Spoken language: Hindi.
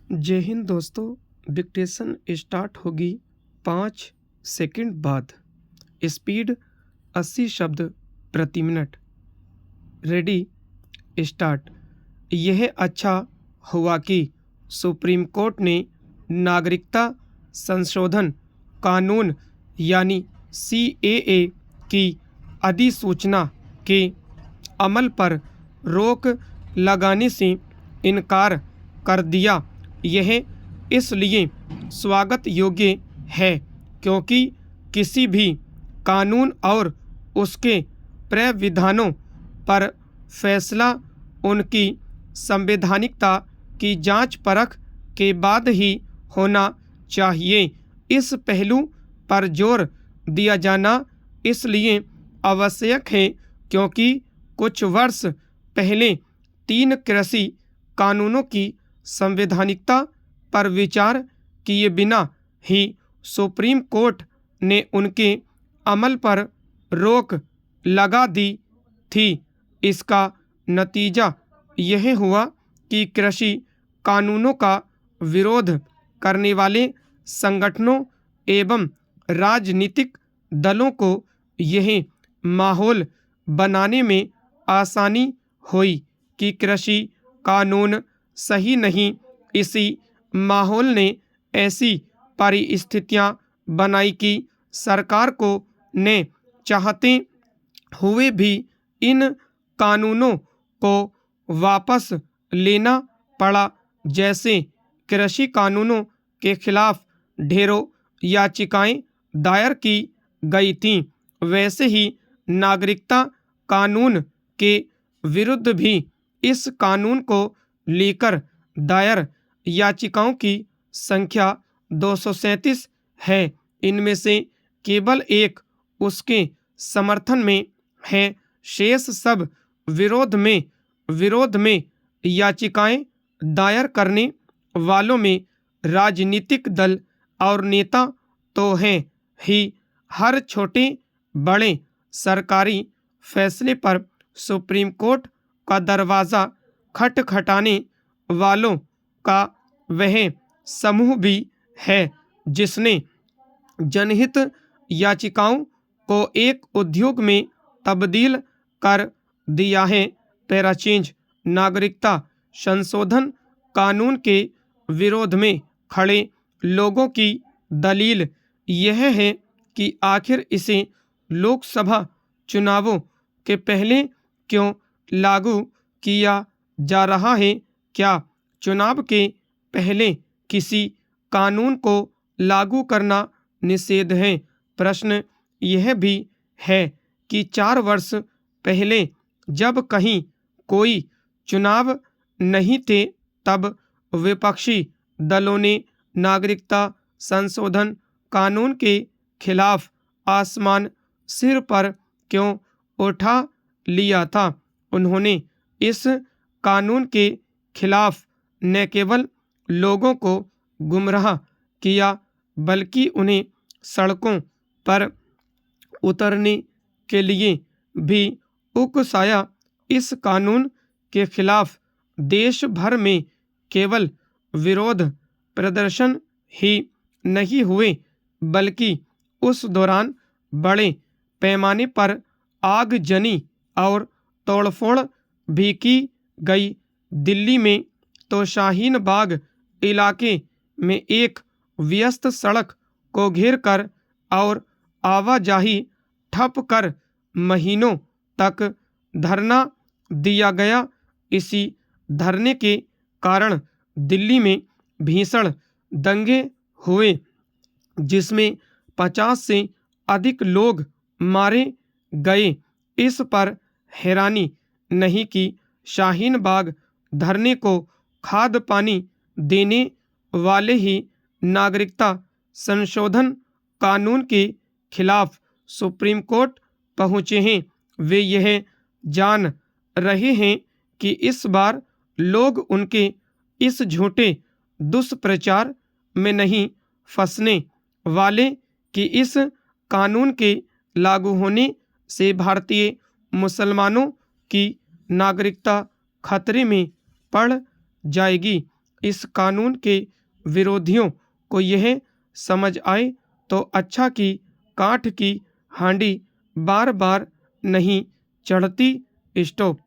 जय हिंद दोस्तों। डिक्टेशन स्टार्ट होगी 5 सेकंड बाद। स्पीड 80 शब्द प्रति मिनट। Ready start. यह अच्छा हुआ कि सुप्रीम कोर्ट ने नागरिकता संशोधन कानून यानी CAA की अधिसूचना के अमल पर रोक लगाने से इनकार कर दिया। यह इसलिए स्वागत योग्य है क्योंकि किसी भी कानून और उसके प्रावधानों पर फैसला उनकी संवैधानिकता की जांच परख के बाद ही होना चाहिए। इस पहलू पर जोर दिया जाना इसलिए आवश्यक है क्योंकि कुछ वर्ष पहले 3 कृषि कानूनों की संवैधानिकता पर विचार किए बिना ही सुप्रीम कोर्ट ने उनके अमल पर रोक लगा दी थी। इसका नतीजा यह हुआ कि कृषि कानूनों का विरोध करने वाले संगठनों एवं राजनीतिक दलों को यह माहौल बनाने में आसानी हुई कि कृषि कानून सही नहीं। इसी माहौल ने ऐसी परिस्थितियां बनाई कि सरकार को ने चाहते हुए भी इन कानूनों को वापस लेना पड़ा। जैसे कृषि कानूनों के खिलाफ ढेरों याचिकाएं दायर की गई थीं, वैसे ही नागरिकता कानून के विरुद्ध भी इस कानून को लेकर दायर याचिकाओं की संख्या 237 है। इनमें से केवल एक उसके समर्थन में है। शेष सब विरोध में याचिकाएं दायर करने वालों में राजनीतिक दल और नेता तो हैं ही। हर छोटे बड़े सरकारी फैसले पर सुप्रीम कोर्ट का दरवाज़ा खटखटाने वालों का वह समूह भी है जिसने जनहित याचिकाओं को एक उद्योग में तब्दील कर दिया है। पैराचेंज। नागरिकता संशोधन कानून के विरोध में खड़े लोगों की दलील यह है कि आखिर इसे लोकसभा चुनावों के पहले क्यों लागू किया जा रहा है। क्या चुनाव के पहले किसी कानून को लागू करना निषेध है। प्रश्न यह भी है कि 4 वर्ष पहले जब कहीं कोई चुनाव नहीं थे तब विपक्षी दलों ने नागरिकता संशोधन कानून के खिलाफ आसमान सिर पर क्यों उठा लिया था। उन्होंने इस कानून के खिलाफ न केवल लोगों को गुमराह किया बल्कि उन्हें सड़कों पर उतरने के लिए भी उकसाया। इस कानून के खिलाफ देश भर में केवल विरोध प्रदर्शन ही नहीं हुए बल्कि उस दौरान बड़े पैमाने पर आगजनी और तोड़फोड़ भी की गई। दिल्ली में तो शाहीन बाग इलाके में एक व्यस्त सड़क को घेरकर और आवाजाही ठप कर महीनों तक धरना दिया गया। इसी धरने के कारण दिल्ली में भीषण दंगे हुए जिसमें 50 से अधिक लोग मारे गए। इस पर हैरानी नहीं कि शाहीन बाग धरने को खाद पानी देने वाले ही नागरिकता संशोधन कानून के खिलाफ सुप्रीम कोर्ट पहुँचे हैं। वे यह जान रहे हैं कि इस बार लोग उनके इस झूठे दुष्प्रचार में नहीं फंसने वाले कि इस कानून के लागू होने से भारतीय मुसलमानों की नागरिकता खतरे में पड़ जाएगी। इस कानून के विरोधियों को यह समझ आए तो अच्छा कि काठ की हांडी बार बार नहीं चढ़ती। स्टॉप।